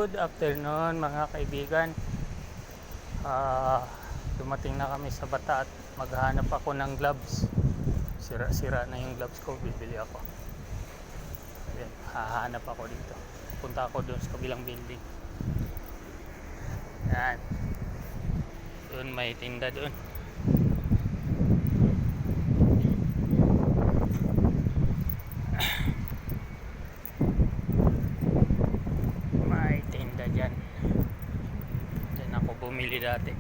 Good afternoon mga kaibigan. Dumating na kami sa Bata at maghahanap ako ng gloves. Sira-sira na yung gloves ko, bibili ako. Ayan, hahanap ako dito. Punta ako doon sa kabilang building. Ayan. Doon may tinda doon. May tinda dyan. Dyan ako bumili dati.